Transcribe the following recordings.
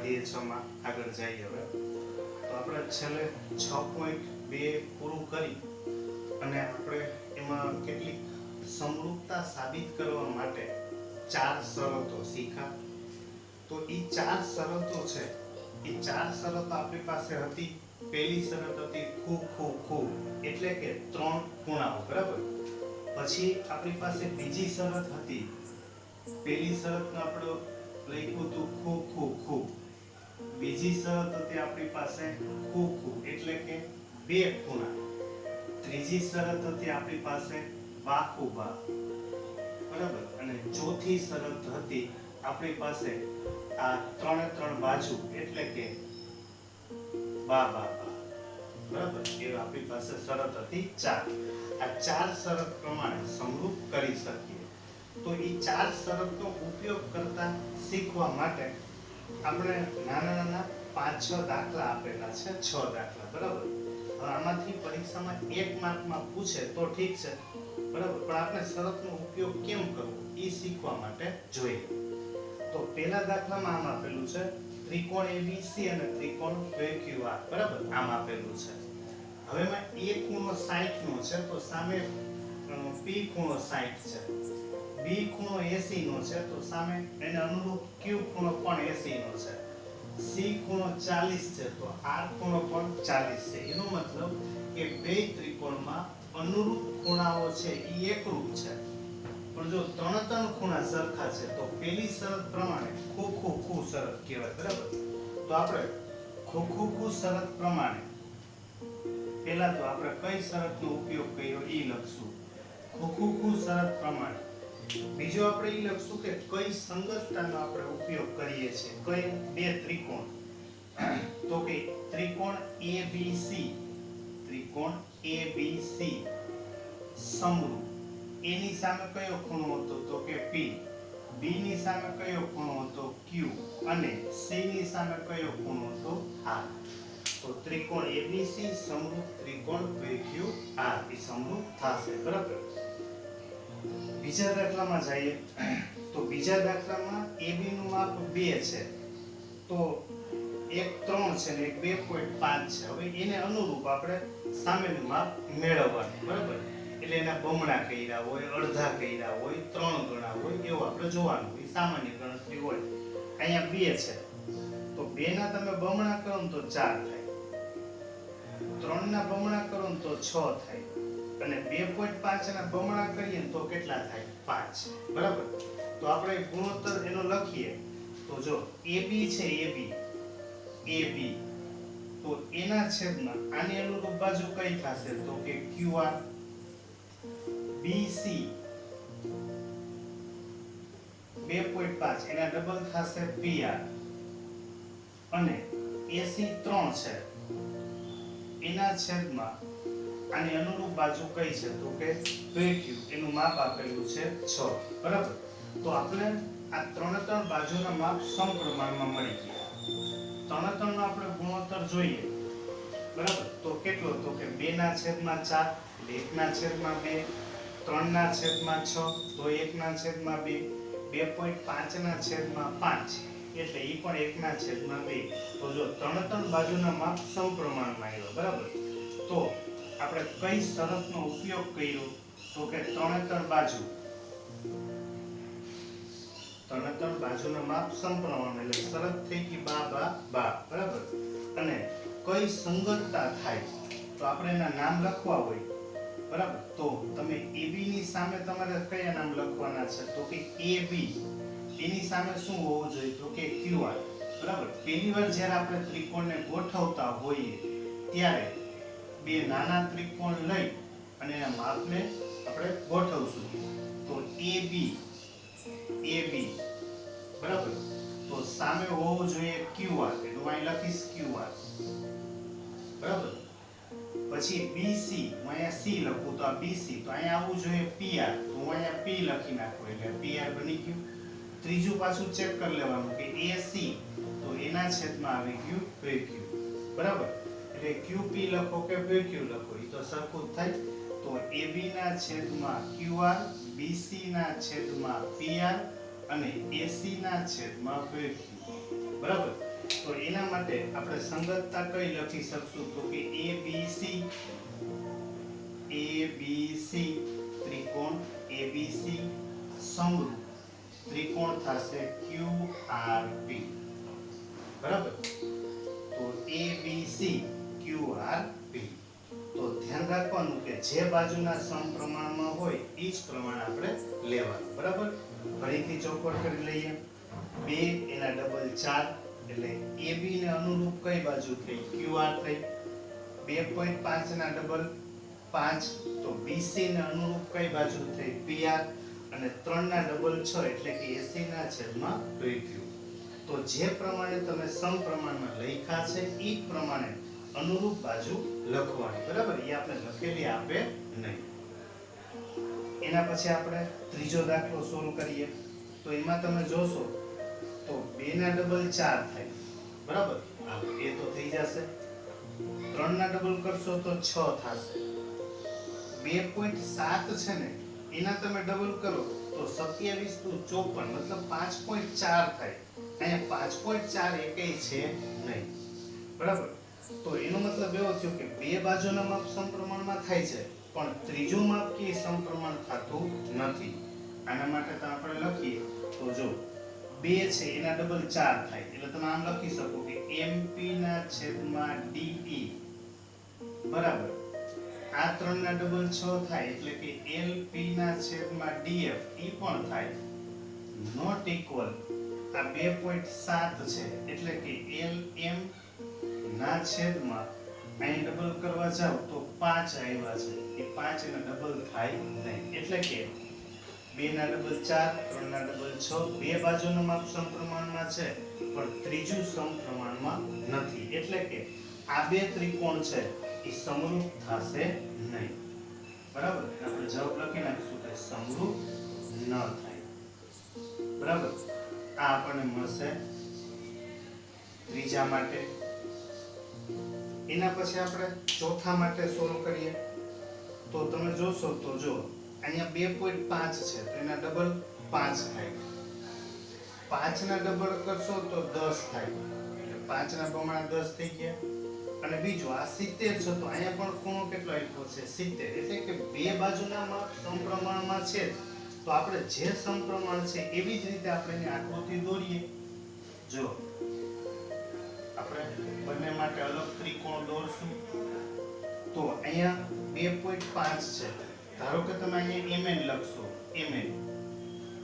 સ્વાધ્યાય 6 માં આગળ જઈએ। હવે તો આપણે છેલ્લે 6.2 પૂરું કરી અને આપણે એમાં કેટલીક સમરૂપતા સાબિત કરવા માટે 4 શરતો શીખા। તો એ 4 શરતો છે, એ 4 શરતો આપણી પાસે હતી। પહેલી શરત હતી ખૂબ ખૂબ ખૂબ, એટલે કે 3 ખૂણાઓ, બરાબર। પછી આપણી પાસે બીજી શરત હતી, પહેલી શરતને આપણે લખ્યું હતું ખૂબ ખૂબ ખૂબ, બીજી શરત હતી આપણી પાસે ખૂબ ખૂબ એટલે કે 2 ખૂણા, ત્રીજી શરત હતી આપણી પાસે બાહુબા, બરાબર। અને ચોથી શરત હતી આપણી પાસે આ 3 બાજુ એટલે કે બા બા બા, બરાબર। એ આપણી પાસે શરત હતી 4। આ 4 શરત પ્રમાણે સમરૂપ કરી શકીએ। તો એ 4 શરતનો ઉપયોગ કરતા શીખવા માટે આપણે નાના 5-6 દાખલા આપેલા છે, 6 દાખલા, બરાબર। હવે આમાંથી પરીક્ષામાં 1 માર્કમાં પૂછે તો ઠીક છે, બરાબર, પણ આપણે શરતનો ઉપયોગ કેમ કરવો એ શીખવા માટે જોઈએ। તો પહેલા દાખલામાં આમ આપેલું છે ત્રિકોણ ABC અને ત્રિકોણ PQR, બરાબર, આમ આપેલું છે। હવે એમાં A ખૂણો 60 નો છે તો સામે P ખૂણો 60 છે, B ખૂણો 80 નો છે તો સામે એને અનુરૂપ Q ખૂણો પણ 80 નો છે, C ખૂણો 40 છે તો R ખૂણો પણ 40 છે। એનો મતલબ કે બે ત્રિકોણમાં અનુરૂપ ખૂણાઓ છે એ એકરૂપ છે। પણ જો 3 ખૂણા સરખા છે તો પહેલી શરત પ્રમાણે ખૂબ ખૂબ ખૂબ શરત કહેવાય, બરાબર। તો આપણે ખૂબ ખૂબ ખૂબ શરત પ્રમાણે પહેલા તો આપણે કઈ શરતનો ઉપયોગ કર્યો એ લખશું, ખૂબ ખૂબ ખૂબ શરત પ્રમાણે। બીજો આપણે એ લખશું કે કઈ સંગતતાનો આપણે ઉપયોગ કરીએ છીએ, કઈ બે ત્રિકોણ, તો કે ત્રિકોણ ABC, ત્રિકોણ ABC સમરૂપ, એની સામે કયો ખૂણો હતો તો કે P, B ની સામે કયો ખૂણો હતો Q અને C ની સામે કયો ખૂણો હતો R। તો ત્રિકોણ ABC સમરૂપ ત્રિકોણ PQR એ સમરૂપ થશે, બરાબર। બીજા દાખલામાં જઈએ તો બીજા દાખલામાં AB નું માપ 2 છે તો એક 3 છે ને એક 2.5 છે। હવે એને અનુરૂપ આપણે સામેનું માપ મેળવવાનું, બરાબર। એટલે એના બમણા કર્યા હોય, અડધા કર્યા હોય, 3 ગણા હોય એવું આપણે જોવાનું, એ સામાન્ય ગણતરી હોય। અહીંયા 2 છે તો 2 ના તમે બમણા કરો ને તો 4 થાય, 3 ના બમણા કરો ને તો 6 થાય અને 2.5 ના બમણા કરીએ ને તો કેટલા થાય 5, બરાબર। તો આપણે ગુણોત્તર એનો લખીએ તો જો AB છે, AB તો એના છેદમાં આની અનુરૂપ બાજુ કઈ થશે તો કે QR, BC 2.5 એના ડબલ થશે PR અને AC 3 છે એના છેદમાં આની અનુરૂપ બાજુ કઈ છે તો કે PQ, એનું માપ આપેલું છે 6, બરાબર। તો આપણે આ 3 બાજુના માપ સમપ્રમાણમાં મળી ગયા। 3 નો આપણે ગુણોત્તર જોઈએ, બરાબર। તો કેટલો તો કે 2/4, 1/2, 3/6 તો 1/2, 2.5/5 એટલે ઈ પણ 1/2। તો જો 3 બાજુના માપ સમપ્રમાણમાં આવ્યા, બરાબર। તો આપણે કઈ શરતનો ઉપયોગ કર્યો તો કે 3 બાજુના માપ સમપ્રમાણ એટલે શરત થઈ ગઈ બા બા બા, બરાબર। અને કઈ સંગતતા થાય તો આપણે એના નામ લખવા હોય, બરાબર। તો તમે AB ની સામે તમારે કયા નામ લખવાના છે તો કે AB, એની સામે શું હોવું જોઈએ તો કે QR, બરાબર। પહેલી વાર જ્યારે આપણે ત્રિકોણને ગોઠવતા હોઈએ ત્યારે બે નાના ત્રિકોણ લઈ અને એના માપને આપણે ગોઠવશું તો AB, બરાબર। તો સામે હોવું જોઈએ QR, એટલે હું અહીં લખીશ QR, બરાબર। પછી BC, હું અહીંયા C લખું તો આ BC, તો અહીંયા આવવું જોઈએ PR, તો હું અહીંયા P લખી નાખું એટલે PR બની ગયું। ત્રીજું પાછું ચેક કરી લેવાનું કે AC, તો એના છેદમાં આવી ગયું PQ, બરાબર। એટલે QP લખો કે PQ લખો એ તો સરખું જ થાય। તો AB ના છેદમાં QR, BC ના છેદમાં PR અને AC ના છેદમાં VQ. બરાબર. તો એના માટે આપણે સંગતતા કઈ લખી શકશું તો કે ABC ત્રિકોણ ABC સમરૂપ ત્રિકોણ થશે QRP. બરાબર. તો ABC QRP. તો ધ્યાન રાખવાનું કે જે બાજુના સમપ્રમાણમાં હોય એ જ પ્રમાણ આપણે લેવાનું. બરાબર. ફરીથી ચોખવટ કરી લઈએ. 2 એના ડબલ 4 એટલે AB ને અનુરૂપ કઈ બાજુ થઈ QR થઈ. 2.5 ના ડબલ 5 તો BC ને અનુરૂપ કઈ બાજુ થઈ PR અને 3 ના ડબલ 6 એટલે કે AC ના છેદમાં VQ. તો જે પ્રમાણે તમે સમપ્રમાણમાં લખ્યા છે એ પ્રમાણે અનુરૂપ બાજુ લખવાની. બરાબર. એ આપણે લખેલી આપે નહીં. એના પછી આપણે ત્રીજો દાખલો સોલ્વ કરીએ. તો એમાં તમે જોશો તો 2 ના ડબલ 4 થાય. બરાબર. આ 2 તો થઈ જશે. 3 ના ડબલ કરશો તો 6 થશે. 2.7 છે ને એના તમે ડબલ કરો તો 27 * 54 મતલબ 5.4 થાય. અહીંયા 5.4 એકેય છે નહીં. બરાબર. તો એનો મતલબ એવો થયો કે બે બાજુના માપ સમપ્રમાણમાં થાય છે પણ ત્રીજું માપ કે સમપ્રમાણ થતું નથી. આના માટે તો આપણે લખીએ તો જો 2 છે એના ડબલ 4 થાય એટલે તમે આમ લખી શકો કે MP ના છેદમાં DE બરાબર. આ 3 ના ડબલ 6 થાય એટલે કે LP ના છેદમાં DF ઈ પણ થાય. નોટ ઇક્વલ આ 2.7 છે એટલે કે LM ના છેદમાં અહીં ડબલ કરવા જાવ તો 5 આવ્યા છે એ 5 એના ડબલ થાય નહીં. એટલે કે 2 ના ડબલ 4 3 ના ડબલ 6 બે બાજુનું માપ સમપ્રમાણમાં છે પણ ત્રીજું સમપ્રમાણમાં નથી. એટલે કે આ બે ત્રિકોણ છે એ સમરૂપ થશે નહીં. બરાબર. આપણે જવાબ લખી નાખીશું કે સમરૂપ ન થાય. બરાબર. આ આપણને મળશે ત્રીજા માટે. એના પછી આપણે ચોથા માટે સોલ્વ કરીએ. તો તમે જોશો તો જો અહીંયા 2.5 છે તો એના ડબલ 5 થાય. 5 ના ડબલ કરશો તો 10 થાય. એટલે 5 ના પ્રમાણે 10 થઈ ગયા. અને બીજું આ 70 છે તો અહીંયા પણ ખૂણો કેટલો આપ્યો છે 70. એટલે કે બે બાજુના માપ સમપ્રમાણમાં છે તો આપણે જે સમપ્રમાણ છે એવી જ રીતે આપણે એની આકૃતિ દોરીએ. જો આપણે બંને માટે અલગ ત્રિકોણ દોરશું. તો અહીંયા 2.5 છે. ધારો કે તમે અહીંયા mn લખશો. mn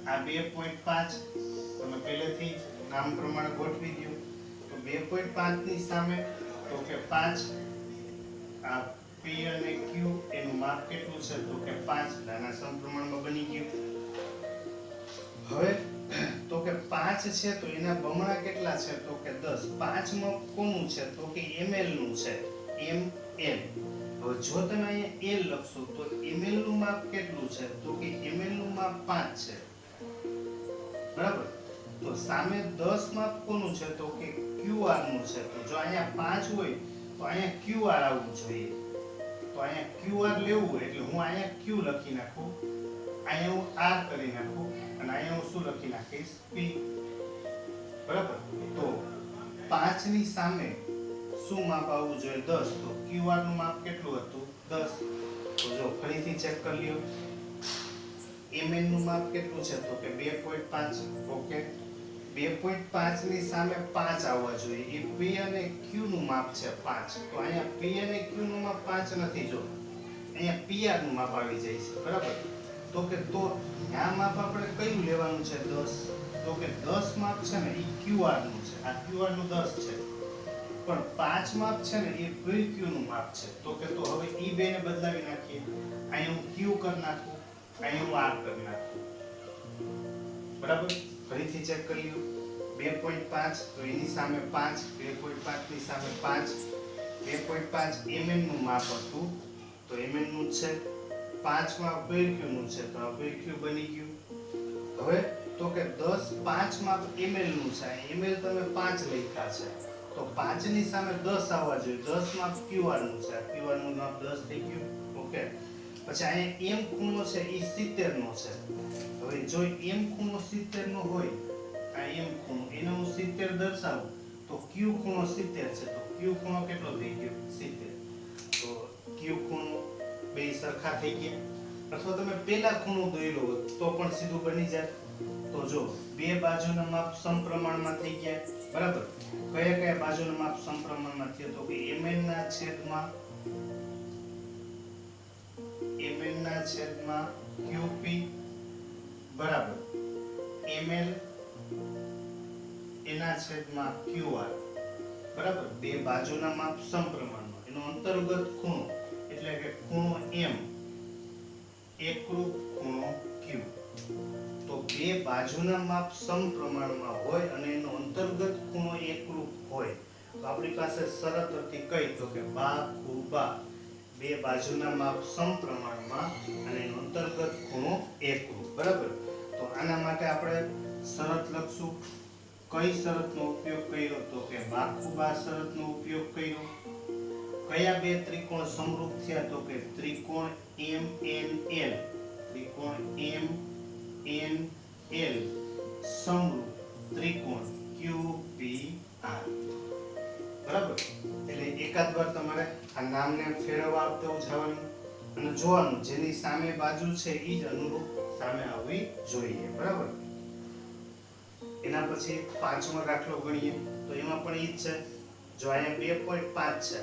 આ 2.5 તમે પહેલેથી નામ પ્રમાણે ગોઠવી દો. તો 2.5 ની સામે તો કે 5 આ P અને Q એનું માપ કેટલું છે તો કે 5 આના સમપ્રમાણમાં બની ગયું. હવે તો કે 5 છે તો એના બમણા કેટલા છે તો કે 10. 5 માં કોનું છે તો કે ml નું છે. ml. હવે જો તમે અહીંયા l લખશો તો ml નું માપ કેટલું છે તો કે ml નું માપ 5 છે. બરાબર. તો સામે 10 માપ કોનું છે તો કે QR નું છે. તો જો અહીંયા 5 હોય તો અહીંયા QR આવવું જોઈએ. તો અહીંયા QR લેવું હોય એટલે હું અહીંયા Q લખી નાખું, અહીંયા હું R કરી નાખું અને અહીંયા હું શું લખી નાખીશ P. બરાબર. તો 5 ની સામે શું માપ આવવું જોઈએ 10. તો QR નું માપ કેટલું હતું 10. તો જો ફરીથી ચેક કરી લ્યો. mn નું માપ કેટલું છે તો કે 2.5. ઓકે. 2.5 ની સામે 5 આવવા જોઈએ. એ P અને Q નું માપ છે 5. તો અહીંયા P અને Q નું માપ 5 નથી. જો અહીંયા PR નું માપ આવી જાય છે. બરાબર. તો કે તો આ માપ આપણે કયું લેવાનું છે 10. તો કે 10 માપ છે ને એ QR નું છે. આ QR નું 10 છે. પણ 5 માપ છે ને એ PQ નું માપ છે. તો કે તો હવે ઈ બે ને બદલાવી નાખીએ. અહીંયા હું Q કરી નાખું, અહીંયા હું R કરી નાખું. બરાબર. ફરીથી ચેક કરી લો. 2.5 તો એની સામે 5, 2.5 ની સામે 5. 2.5 mn નું માપ હતું તો mn નું છે. 5 માં PQ નું છે તો આ PQ બની ગયું. હવે તો કે 10 5 માં ml નું છે. ml તમે 5 લખ્યા છે તો 5 ની સામે 10 આવવા જોઈએ. 10 માં QR નું છે. QR નું માપ 10 થઈ ગયું. ઓકે. પછી અહીંયા એમ ખૂણો છે એ 70 નો છે. હવે જો એમ ખૂણો 70 નો હોય, આ એમ ખૂણો એને હું 70 દર્શાવું તો ક્યુ ખૂણો 70 છે, તો ક્યુ ખૂણો કેટલો થઈ ગયો 70. તો ક્યુ ખૂણો બે સરખા થઈ ગયા. અથવા તમે પેલા ખૂણો દોરેલો હોત તો પણ સીધું બની જાય. તો જો બે બાજુના માપ સમપ્રમાણમાં થઈ ગયા, બરાબર. કયા કયા બાજુના માપ સમપ્રમાણમાં થયા, તો કે mn ના છેદમાં qp બરાબર ml એના છેદમાં qr બરાબર. બે બાજુના માપ સમપ્રમાણમાં, એનો અંતર્ગત ખૂણો એટલે કે ખૂણો m એકરૂપ ખૂણો q. તો બે બાજુના માપ સમપ્રમાણમાં હોય અને એનો અંતર્ગત ખૂણો એકરૂપ હોય તો આપણી પાસે શરત હતી કઈ, તો કે બા ખૂ બા. બે બાજુના માપ સમપ્રમાણમાં અને એનો અંતર્ગત ખૂણો એકરૂપ, બરાબર. તો આના માટે આપણે શરત લખશું. કઈ શરતનો ઉપયોગ કર્યો, તો કે બા ખૂ બા શરતનો ઉપયોગ કર્યો. કયા બે ત્રિકોણ સમરૂપ થયા, તો કે ત્રિકોણ MNL, ત્રિકોણ MNL સમરૂપ ત્રિકોણ QPR, બરાબર. એટલે એકાદ વાર તમારે આ નામને ફેરવવા આપતું જવાનું અને જોવાનું જેની સામે બાજુ છે એ જ અનુરૂપ સામે આવવી જોઈએ, બરાબર. એના પછી પાંચમો દાખલો ગણીએ તો એમાં પણ ઈ જ છે. જો અહીંયા 2.5 છે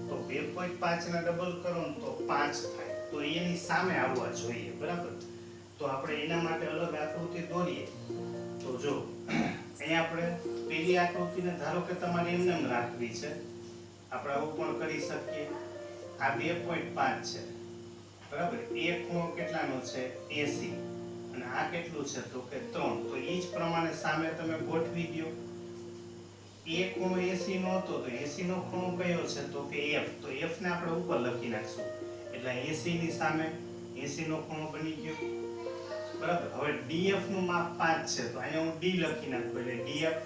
તો 2.5 ના ડબલ કરો ને તો 5 થાય, તો એની સામે આવવા જોઈએ, બરાબર. તો આપણે એના માટે અલગ આકૃતિ દોરીએ. તો જો અહીંયા આપણે પેલી આકૃતિને ધારો કે તમારે એમને એમ રાખવી છે, આપણે આવું પણ કરી શકીએ. આ 2.5 છે, બરાબર. એક ખૂણો કેટલાનો છે 80 અને આ કેટલું છે તો કે 3. તો ઈ જ પ્રમાણે સામે તમે ગોઠવી દો. એક ખૂણો 80 નો હતો તો 80 નો ખૂણો કયો છે તો કે f. તો f ને આપણે ઉપર લખી નાખશું એટલે 80 ની સામે 80 નો ખૂણો બની ગયો, બરાબર. હવે df નું માપ 5 છે તો અહીંયા હું d લખી નાખું એટલે df.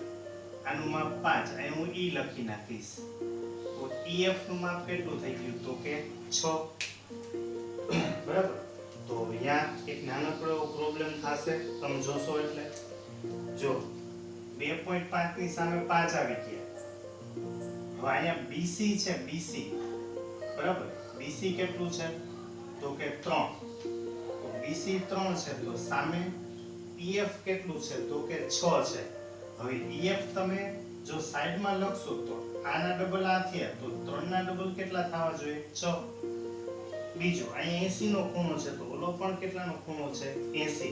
આનું માપ 5, અહીંયા હું e લખી નાખીશ. તો ef નું માપ કેટલું થઈ ગયું તો કે 6, બરાબર. તો અહીંયા એક નાનકડો પ્રોબ્લેમ થશે, તમે જોશો એટલે. જો 2.5 ની સામે 5 આવી ગયા. હવે અહીંયા BC છે, BC, બરાબર. BC કેટલું છે તો કે 3. તો BC 3 છે તો સામે EF કેટલું છે તો કે 6 છે. હવે EF તમે જો સાઈડમાં લખશો તો આના ડબલ આ થયા તો 3 ના ડબલ કેટલા થવા જોઈએ 6. બીજું અહીંયા 80 નો ખૂણો છે તો ઓલો પણ કેટલાનો ખૂણો છે 80,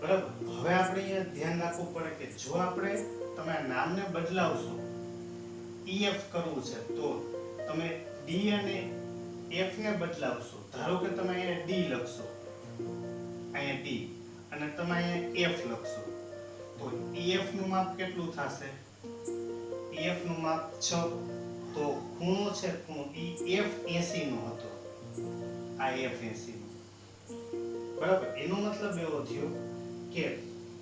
બરાબર. હવે આપણે અહીંયા ધ્યાન રાખવું પડે કે જો આપણે તમે આ નામને બદલાવશો, EF કરવું છે તો તમે D અને F ને બદલાવશો. ધારો કે તમે અહીંયા D લખશો, અહીંયા D અને તમે અહીંયા F લખશો તો EF નું માપ કેટલું થશે, EF નું માપ 6. તો ખૂણો છે ખૂણો EF 80 નો હતો, આ F 80 નો, બરાબર. એનો મતલબ એવો થયો કે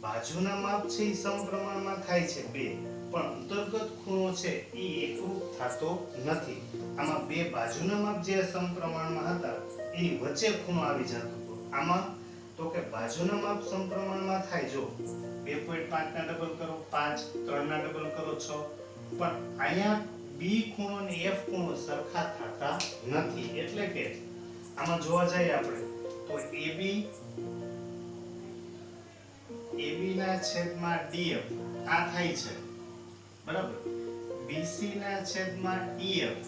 બાજુના માપ છે એ સમપ્રમાણમાં થાય છે બે, પણ અંતર્ગત ખૂણો છે એ એકરૂપ થતો નથી. આમાં બે બાજુના માપ જે સમપ્રમાણમાં હતા એની વચ્ચે ખૂણો આવી જતો હતો. આમાં તો કે બાજુના માપ સમપ્રમાણમાં થાય. જો 2.5 ના ડબલ કરો 5, 3 ના ડબલ કરો 6, પણ અહીંયા B ખૂણો અને F ખૂણો સરખા થતા નથી. એટલે કે આમાં જોવા જઈએ આપણે તો AB ના છેદમાં DF આ થાય છે, બરાબર. BC ના છેદમાં EF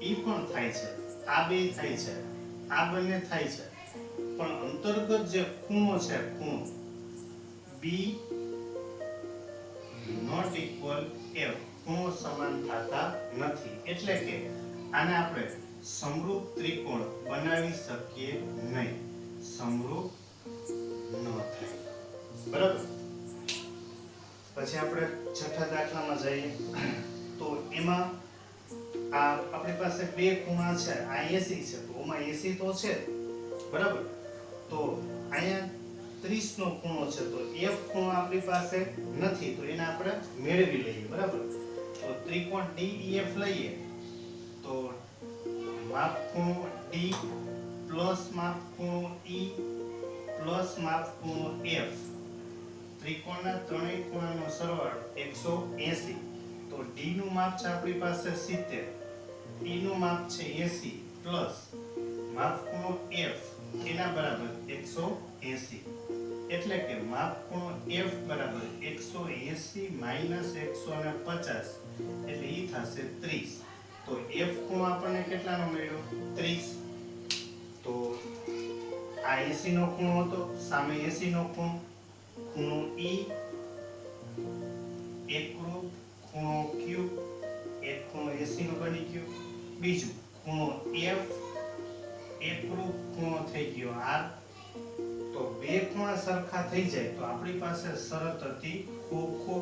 ઈ પણ થાય છે, આ બે થાય છે, આ બંને થાય છે, પણ અંતર્ગત જે ખૂણો છે ખૂણો B not equal F ખૂણો સમાન થતા નથી. એટલે કે આને આપણે સમરૂપ ત્રિકોણ બનાવી શકીએ નહીં, સમરૂપ ન થાય, બરાબર. પછી આપણે છઠ્ઠા દાખલામાં જઈએ તો એમાં આ આપણી પાસે બે ખૂણા છે, આ 80 છે તો ઓમાં 80 તો છે, બરાબર. તો અહીંયા 30 નો ખૂણો છે તો F ખૂણો આપણી પાસે નથી તો એને આપણે મેળવી લઈએ, બરાબર. તો ત્રિકોણ DEF લઈએ તો માપ ખૂણો ડી પ્લસ માપ ખૂણો ઈ પ્લસ માપ ખૂણો એફ, ત્રિકોણના ત્રણેય ખૂણાનો સરવાળો 180. તો ડી નું માપ છે આપણી પાસે 70, ઈ નું માપ છે 80 પ્લસ માપ ખૂણો એફ એના બરાબર 180. એટલે કે માપ ખૂણો f બરાબર 180 માઈનસ 150 એટલે ઈ થશે 30. તો f ખૂણો આપણને કેટલાનો મળ્યો? 30. તો આ 80 નો ખૂણો હતો, સામે 80 નો ખૂણો e એકરૂપ ખૂણો q, એક ખૂણો 80 નો બની ગયો, બીજું ખૂણો f એકરૂપ ખૂણો થઈ ગયો r. તો બે ખૂણા સરખા થઈ જાય તો આપણી પાસે શરત હતી ખોખો.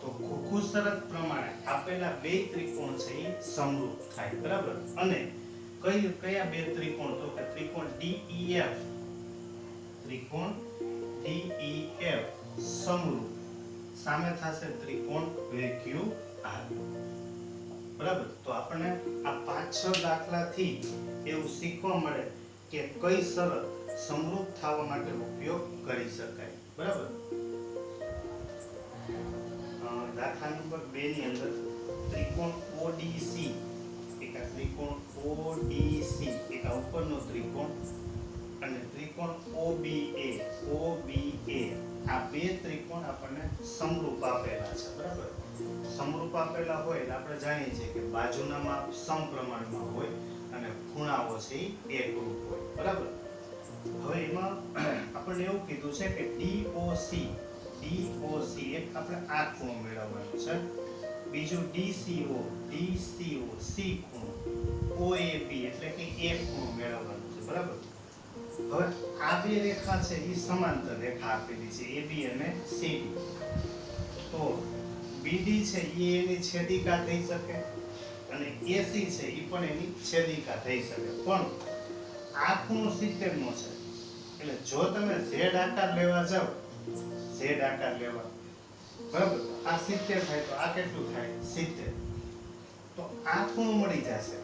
તો ખોખો શરત પ્રમાણે આપેલા બે ત્રિકોણ છે એ સમરૂપ થાય, બરાબર. અને કયા બે ત્રિકોણ? તો કે ત્રિકોણ DEF, ત્રિકોણ DEF સમરૂપ, સામે થશે ત્રિકોણ VQR, બરાબર. તો આપણને આ 5-6 દાખલાથી એવું શીખવા મળે કે કઈ શરત સમરૂપ થવા માટે ઉપયોગ કરી શકાય, બરાબર. દાખલા નંબર 2 ની અંદર ત્રિકોણ ODC, એક આ ત્રિકોણ ODC, એક આ ઉપરનો ત્રિકોણ, અને ત્રિકોણ OBA, આ બે ત્રિકોણ આપણને સમરૂપ આપેલા છે, બરાબર. સમરૂપ આપેલા હોય એટલે આપણે જાણીએ છીએ કે બાજુના માપ સમપ્રમાણમાં હોય અને ખૂણાઓ છે એ એકરૂપ હોય, બરાબર. હવે એમાં આપણને એવું કીધું છે કે DOC એક આપણે આ ખૂણો મેળવવાનો છે, બીજું DCO C ખૂણો, OAB એટલે કે એક ખૂણો મેળવવાનો છે, બરાબર. હવે આ બે રેખા છે એ સમાંતર રેખા આપેલી છે AB અને CD. તો BD છે એ એની છેદિકા થઈ શકે અને AC છે એ પણ એની છેદિકા થઈ શકે, પણ આ ખૂણો 70 નો છે. એટલે જો તમે z આકાર લેવા જાવ, z આકાર લેવા, બરાબર, આ 70 થાય તો આ કેટલું થાય? 70. તો આ ખૂણો મળી જશે,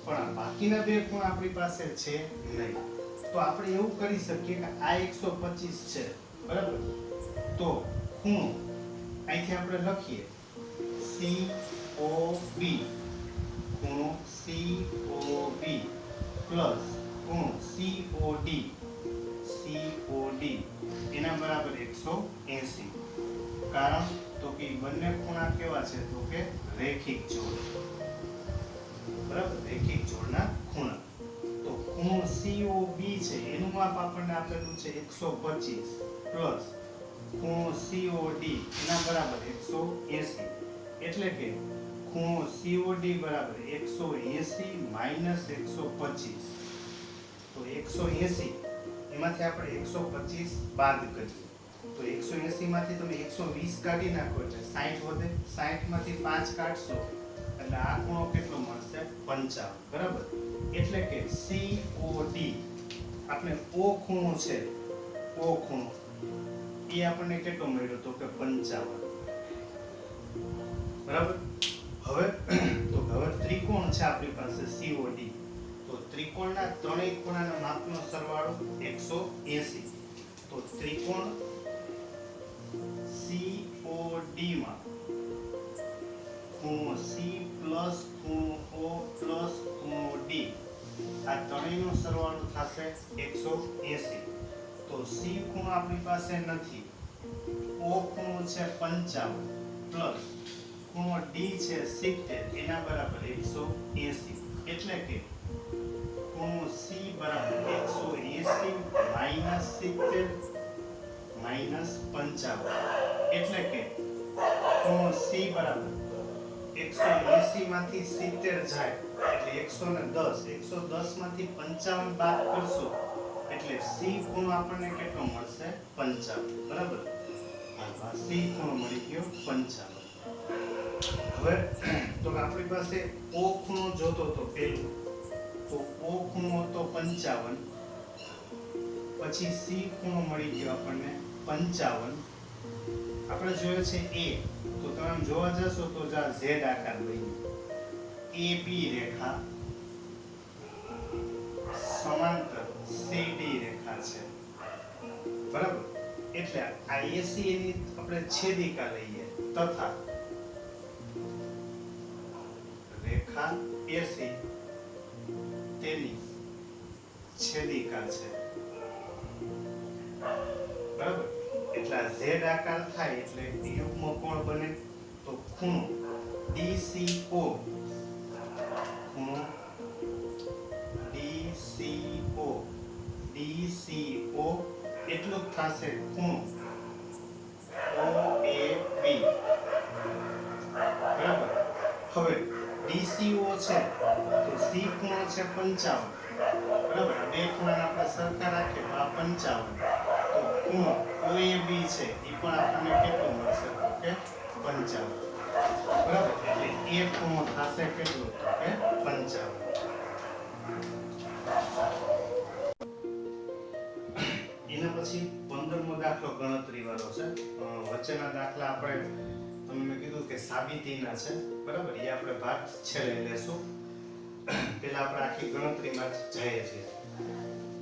પણ આ બાકીના બે ખૂણા આપણી પાસે છે નહીં. તો આપણે એવું કરી શકીએ કે આ 125 છે, બરાબર. તો ખૂણો અહીંથી આપણે લખીએ COB, ખૂણો COB પ્લસ ખૂણો COD એના બરાબર 180. કારણ તો કે બંને ખૂણા કેવા છે? તો કે રેખિક જોડ, બરાબર, રેખિક જોડના ખૂણા. તો ખૂણો COB છે એનું માપ આપણને આપેલું છે 125 પ્લસ ખૂણો COD એના બરાબર 180. એટલે કે ખૂણો COD બરાબર 180 માઈનસ 125. તો 180 એમાંથી આપણે 125 બાદ કરીએ તો 180 માંથી તમે 120 કાઢી નાખો એટલે 60 વધે, 60 માંથી 5 કાઢશો એટલે આ ખૂણો કેટલો મળશે? 55, બરાબર. એટલે કે COD આપણે O ખૂણો છે, O ખૂણો એ આપણને કેટલો મળ્યો? તો કે 55, બરાબર. હવે ત્રિકોણ છે આપણી પાસે COD. તો ત્રિકોણના ત્રણેય ખૂણાના માપનો સરવાળો 180. તો ત્રિકોણ COD માં ખૂણો C પ્લસ ખૂણો O પ્લસ ખૂણો D આ ત્રણેયનો સરવાળો થશે 180. તો C ખૂણો આપણી પાસે નથી, O ખૂણો છે 55 પ્લસ ખૂણો D છે 70 એના બરાબર 180. એટલે કે ખૂણો C બરાબર 180 માઈનસ 70 માઈનસ 55. એટલે કે ખૂણો C બરાબર 180 માંથી 70 જાય એટલે 110 માંથી 55 બાદ કરશો એટલે C ખૂણો આપણને કેટલો મળશે? 55, બરાબર. આ C ખૂણો મળી ગયો 55. હવે તો આપણી પાસે O ખૂણો જોતો તો પેલું, તો O ખૂણો હતો 55, પછી C ખૂણો મળી ગયો આપણને 55. આપણે જોયો છે A, તો તમે જોવા જશો તો જ Z આકાર બન્યો, AB રેખા સમાંતર સીડી રેખા છે, બરાબર. એટલે આ એસી એની આપણે છેદિકા લઈએ તથા રેખા એસી તેની છેદિકા છે, બરાબર. એટલે ઝેડ આકાર થાય એટલે યુગ્મ કોણ બને તો ખૂણો DCO, ખૂણો DCO એટલું જ થશે ખૂણો OAB, બરાબર. હવે DCO છે તો C ખૂણો છે 55, બરાબર. બે ખૂણાને આપણે સરખા રાખીએ તો આ 55, તો ખૂણો OAB છે એ પણ આપણને કેટલો મળશે તો કે 55, બરાબર. એટલે એ ખૂણો થશે કેટલો તો કે 55. એના પછી 15મો દાખલો ગણતરી વાળો છે. વચ્ચેના દાખલા આપણે તમને મેં કીધું કે સાબિતીના છે, બરાબર. એ આપણે ભાગ છેલ્લે લેશું. પહેલા આપણે આખી ગણતરીમાં જઈએ છીએ.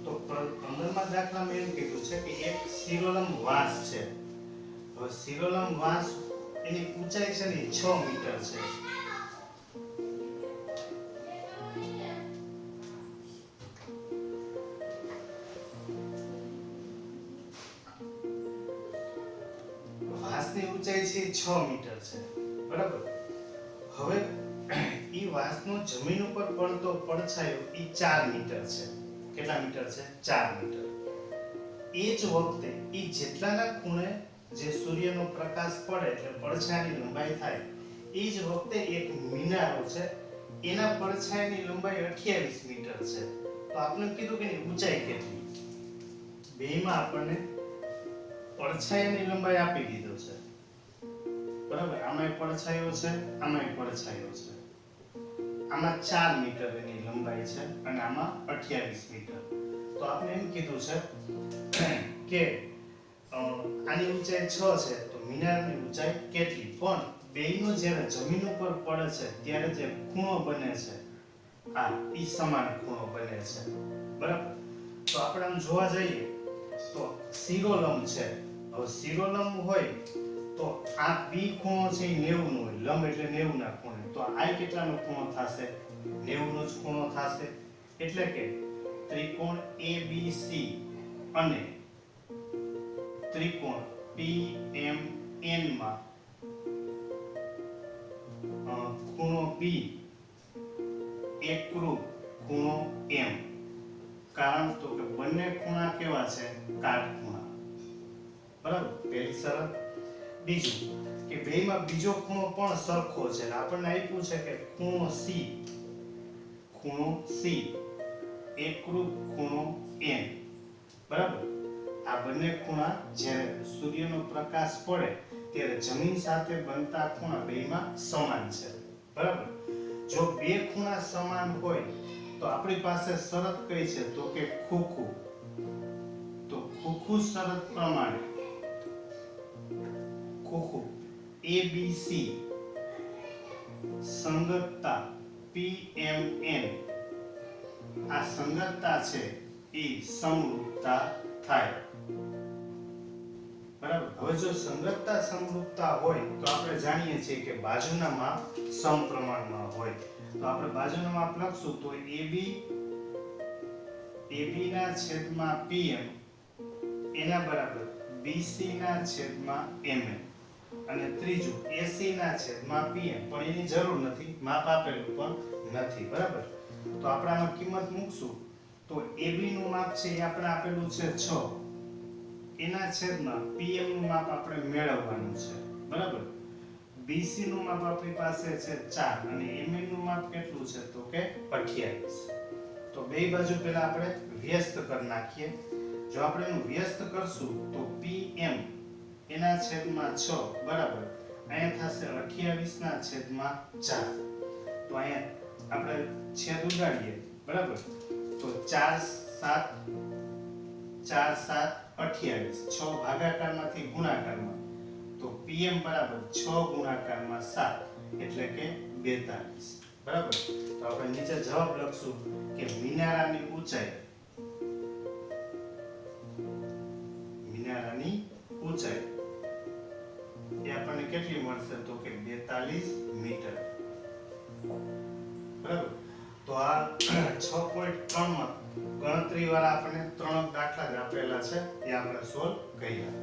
તો 15મા દાખલામાં એમ કીધું છે કે એક શિરોલંબ વાસ છે. હવે શિરોલંબ વાસ એની ઊંચાઈ છે ને 6 મીટર છે. વાસની ઊંચાઈ છે 6 મીટર છે, બરાબર. હવે ઈ વાસનો જમીન ઉપર પડતો પડછાયો ઈ 4 મીટર છે. કેટલા મીટર છે? 4 મીટર. એ જ વખતે ઈ જેટલાના ખૂણે જે સૂર્યનો પ્રકાશ પડે એટલે પડછાયાની લંબાઈ થાય, એ જ વખતે એક મિનારો છે એના પડછાયાની લંબાઈ 28 મીટર છે. તો આપણે કીધું કે એની ઊંચાઈ કેટલી? બેયમાં આપણને પડછાયાની લંબાઈ આપી દીધો છે, બરાબર. આમાંય પડછાયો છે, આમાંય પડછાયો છે. આમાં 4 મીટર એની લંબાઈ છે અને આમાં 28 મીટર. તો આપણે એમ કીધું છે કે આની ઊંચાઈ 6 છે તો મિનારની ઊંચાઈ કેટલી? પણ બેયનો જ્યારે જમીન ઉપર પડે છે ત્યારે જે ખૂણો બને છે આ ઈ સમાન ખૂણો બને છે, બરાબર. તો આપણે આમ જોવા જઈએ તો શિરોલંબ છે. હવે શિરોલંબ હોય તો આ બી ખૂણો છે એ 90 નો હોય, લંબ એટલે 90 ના ખૂણે. તો આ કેટલાનો ખૂણો થશે? 90 નો જ ખૂણો થશે. એટલે કે ત્રિકોણ ABC અને ત્રિકોણ PMN માં ખૂણો B એકરૂપ ખૂણો M. કારણ તો કે બંને ખૂણા કેવા છે? કાટખૂણા, બરાબર. પહેલી શરત. બીજું કે બેયમાં બીજો ખૂણો પણ સરખો છે. આપણને આપ્યું છે કે ખૂણો C એકરૂપ ખૂણો N, બરાબર. આ બંને ખૂણા જ્યારે સૂર્યનો પ્રકાશ પડે ત્યારે જમીન સાથે બનતા ખૂણા બેયમાં સમાન છે, બરાબર. જો બે ખૂણા સમાન હોય તો આપણી પાસે શરત કઈ છે તો કે ખોખું. તો ખોખું શરત પ્રમાણે ખોખું ABC સંગતતા PMN, આ સંગતતા છે એ સમરૂપતા થાય, બરાબર. હવે જો સંગતતા સમરૂપતા હોય તો આપણે જાણીએ છીએ કે બાજુના માપ સમપ્રમાણમાં હોય. તો આપણે બાજુના માપ લખશું તો AB ના છેદમાં PM એના બરાબર BC ના છેદમાં MN અને ત્રીજું AC ના છેદમાં PM. પણ એની જરૂર નથી, માપ આપેલું પણ નથી, બરાબર. તો આપણે આમાં કિંમત મૂકશું તો AB નું માપ છે એ આપણે આપેલું છે 6, એના છેદમાં PM નું માપ આપણે મેળવવાનું છે, બરાબર. BC નું માપ આપણી પાસે છે 4 અને MN નું માપ કેટલું છે તો કે 28. તો બે બાજુ પહેલા આપણે વ્યસ્ત કરી નાખીએ. જો આપણે એનું વ્યસ્ત કરશું તો PM એના છેદમાં 6 બરાબર અહીંયા થશે 28 ના છેદમાં 4. તો અહીંયા આપણે છેદ ઉડાડીએ, બરાબર. તો 4 7 28, 6 ભાગાકારમાંથી ગુણાકારમાં તો PM બરાબર 6 ગુણાકારમાં 7 એટલે કે 42, બરાબર. તો આપણે નીચે જવાબ લખશું કે મિનારાની ઊંચાઈ કેટલી મળશે તો કે 42 મીટર. બરાબર. તો આ 6.3 માં ગણતરી વાળા આપણે ત્રણ દાખલા જ આપેલા છે એ આપણે સોલ્વ કર્યા.